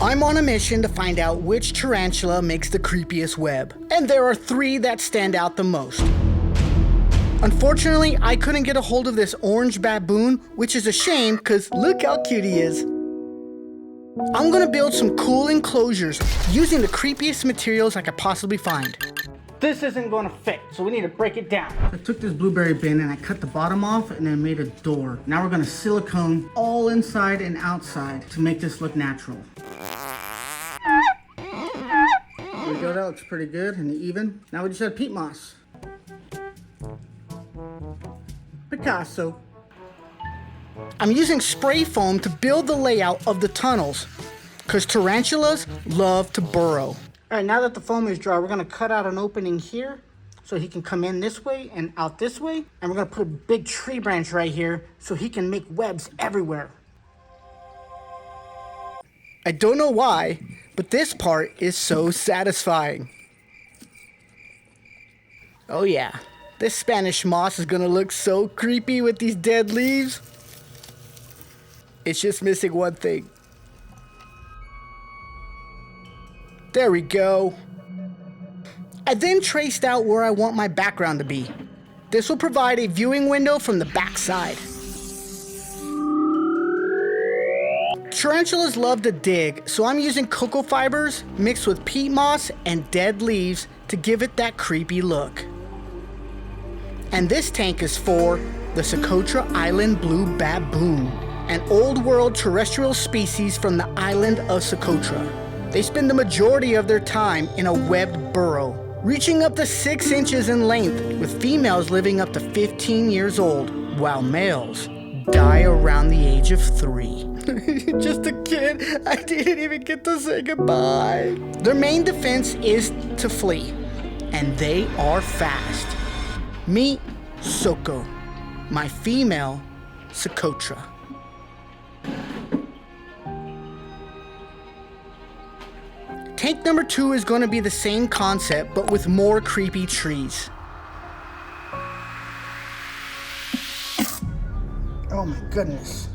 I'm on a mission to find out which tarantula makes the creepiest web, and there are 3 that stand out the most. Unfortunately, I couldn't get a hold of this orange baboon, which is a shame because look how cute he is. I'm gonna build some cool enclosures using the creepiest materials I could possibly find. This isn't gonna fit, so we need to break it down. I took this blueberry bin and I cut the bottom off and then made a door. Now we're gonna silicone all inside and outside to make this look natural. There we go, that looks pretty good and even. Now we just add peat moss. Picasso. I'm using spray foam to build the layout of the tunnels because tarantulas love to burrow. All right, now that the foam is dry, we're gonna cut out an opening here so he can come in this way and out this way. And we're gonna put a big tree branch right here so he can make webs everywhere. I don't know why, but this part is so satisfying. Oh yeah, this Spanish moss is gonna look so creepy with these dead leaves. It's just missing one thing. There we go. I then traced out where I want my background to be. This will provide a viewing window from the back side. Tarantulas love to dig, so I'm using cocoa fibers mixed with peat moss and dead leaves to give it that creepy look. And this tank is for the Socotra Island Blue Baboon, an old world terrestrial species from the island of Socotra. They spend the majority of their time in a webbed burrow, reaching up to 6 inches in length, with females living up to 15 years old, while males die around the age of 3. Just a kid, I didn't even get to say goodbye. Their main defense is to flee, and they are fast. Meet Soko, my female Socotra. Tank number 2 is going to be the same concept, but with more creepy trees. Oh my goodness.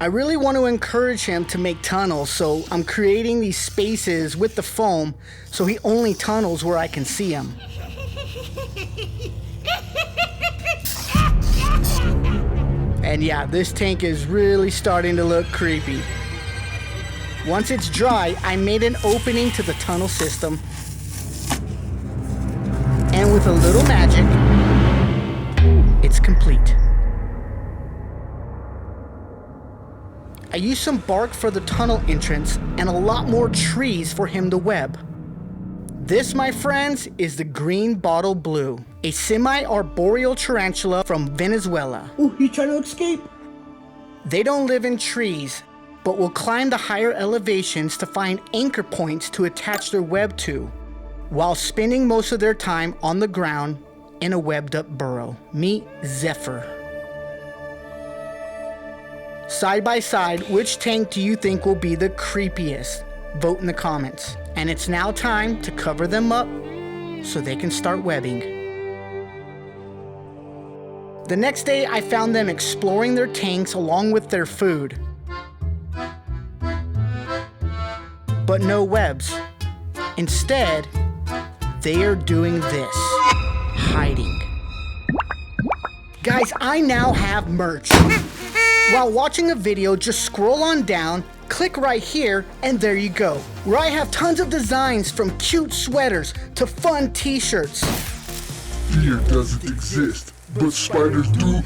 I really want to encourage him to make tunnels, so I'm creating these spaces with the foam so he only tunnels where I can see him. And yeah, this tank is really starting to look creepy. Once it's dry, I made an opening to the tunnel system. And with a little magic, it's complete. I used some bark for the tunnel entrance and a lot more trees for him to web. This, my friends, is the green bottle blue, a semi-arboreal tarantula from Venezuela. Oh, he's trying to escape. They don't live in trees, but will climb the higher elevations to find anchor points to attach their web to, while spending most of their time on the ground in a webbed up burrow. Meet Zephyr. Side by side, which tank do you think will be the creepiest? Vote in the comments. And it's now time to cover them up so they can start webbing. The next day, I found them exploring their tanks along with their food. But no webs. Instead, they are doing this, hiding. Guys, I now have merch. While watching a video, just scroll on down, click right here, and there you go. Where I have tons of designs from cute sweaters to fun t-shirts. Fear doesn't exist, but spiders do.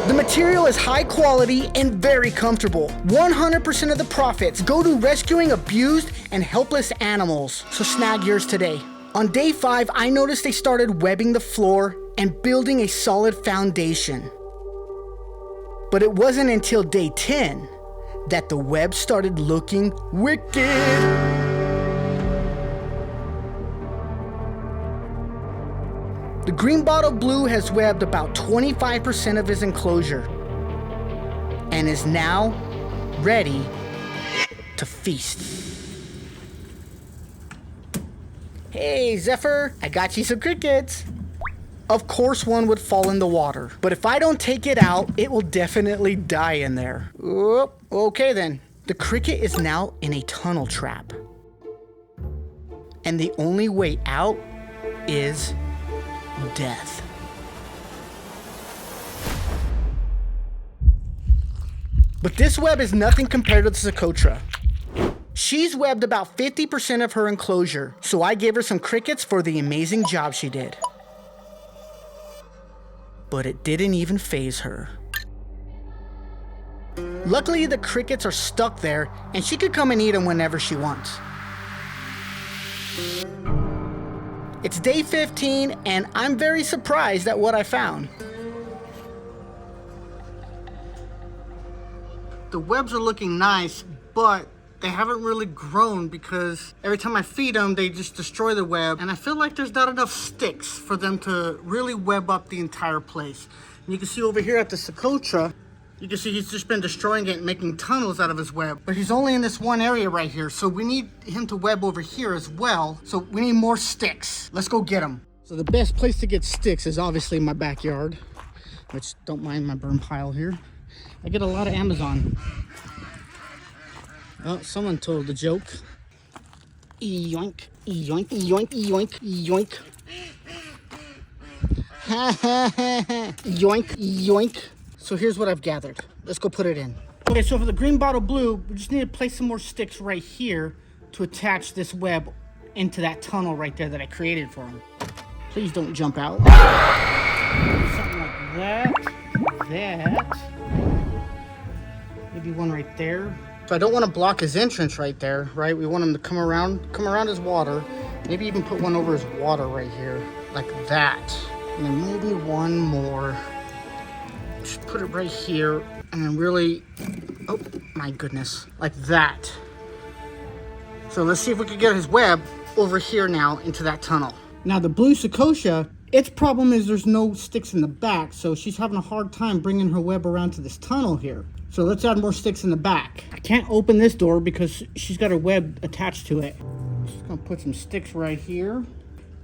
The material is high quality and very comfortable. 100% of the profits go to rescuing abused and helpless animals. So snag yours today. On day 5, I noticed they started webbing the floor and building a solid foundation. But it wasn't until day 10 that the web started looking wicked. The green bottle blue has webbed about 25% of his enclosure and is now ready to feast. Hey, Zephyr, I got you some crickets. Of course one would fall in the water, but if I don't take it out, it will definitely die in there. Oop, okay then, The cricket is now in a tunnel trap. And the only way out is death. But this web is nothing compared to the Socotra. She's webbed about 50% of her enclosure, so I gave her some crickets for the amazing job she did. But it didn't even faze her. Luckily, the crickets are stuck there, and she could come and eat them whenever she wants. It's day 15, and I'm very surprised at what I found. The webs are looking nice, but they haven't really grown because every time I feed them, they just destroy the web. And I feel like there's not enough sticks for them to really web up the entire place. And you can see over here at the Socotra, you can see he's just been destroying it and making tunnels out of his web. But he's only in this one area right here, so we need him to web over here as well. So we need more sticks. Let's go get them. So the best place to get sticks is obviously my backyard, which don't mind my burn pile here. I get a lot of Amazon. Oh, someone told the joke. Yoink, yoink, yoink, yoink, yoink. Ha ha ha ha. Yoink, yoink. So here's what I've gathered. Let's go put it in. Okay, so for the green bottle blue, we just need to place some more sticks right here to attach this web into that tunnel right there that I created for him. Please don't jump out. Something like that. That. Maybe one right there. So I don't want to block his entrance right there, right? We want him to come around his water. Maybe even put one over his water right here, like that. And then maybe one more. Just put it right here, and then really, oh my goodness, like that. So let's see if we can get his web over here now into that tunnel. Now the blue Socotra, its problem is there's no sticks in the back, so she's having a hard time bringing her web around to this tunnel here. So let's add more sticks in the back. I can't open this door because she's got her web attached to it. Just gonna put some sticks right here,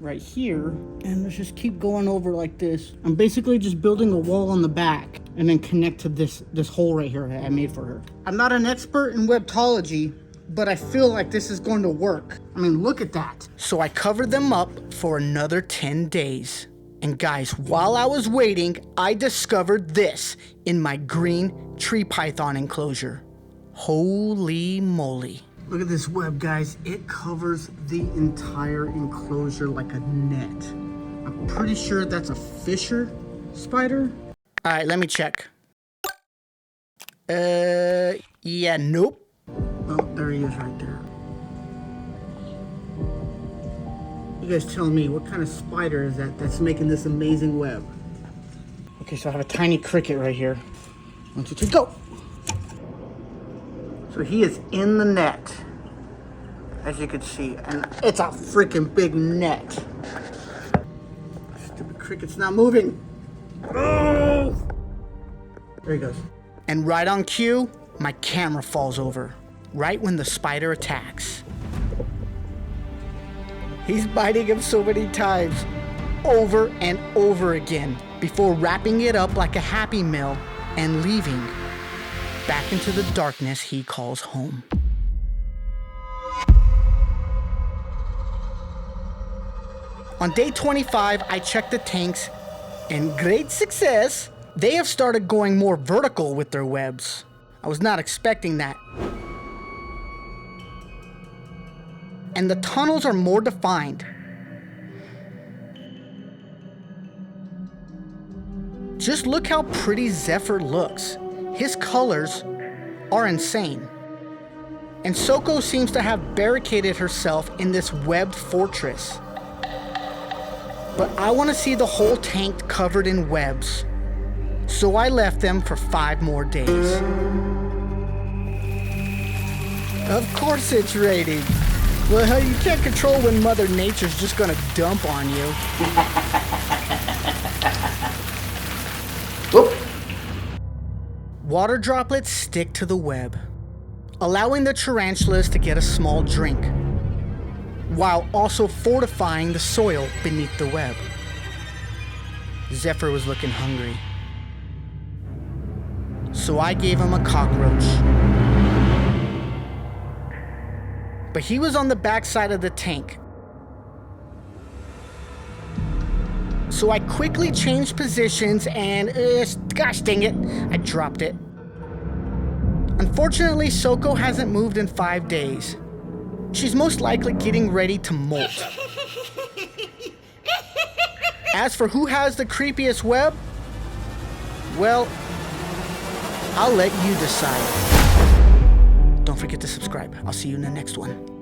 and let's just keep going over like this. I'm basically just building a wall on the back and then connect to this hole right here I made for her. I'm not an expert in webtology, but I feel like this is going to work. I mean, look at that. So I covered them up for another 10 days. And guys, while I was waiting, I discovered this in my green tree python enclosure. Holy moly. Look at this web, guys. It covers the entire enclosure like a net. I'm pretty sure that's a fisher spider. All right, let me check. Yeah, nope. Oh, there he is right there. You guys tell me, what kind of spider is that that's making this amazing web? Okay, so I have a tiny cricket right here. 1, 2, 3, go! So he is in the net, as you can see, and it's a freaking big net. Stupid cricket's not moving. Oh! There he goes. And right on cue, my camera falls over, right when the spider attacks. He's biting him so many times, over and over again, before wrapping it up like a Happy Meal and leaving back into the darkness he calls home. On day 25, I checked the tanks, and great success, they have started going more vertical with their webs. I was not expecting that. And the tunnels are more defined. Just look how pretty Zephyr looks. His colors are insane. And Soko seems to have barricaded herself in this webbed fortress. But I want to see the whole tank covered in webs. So I left them for 5 more days. Of course it's raining. Well, you can't control when Mother Nature's just gonna dump on you. Whoop. Water droplets stick to the web, allowing the tarantulas to get a small drink, while also fortifying the soil beneath the web. Zephyr was looking hungry, so I gave him a cockroach. but he was on the back side of the tank. So I quickly changed positions and, gosh dang it, I dropped it. Unfortunately, Soko hasn't moved in 5 days. She's most likely getting ready to molt. As for who has the creepiest web, well, I'll let you decide. Don't forget to subscribe. I'll see you in the next one.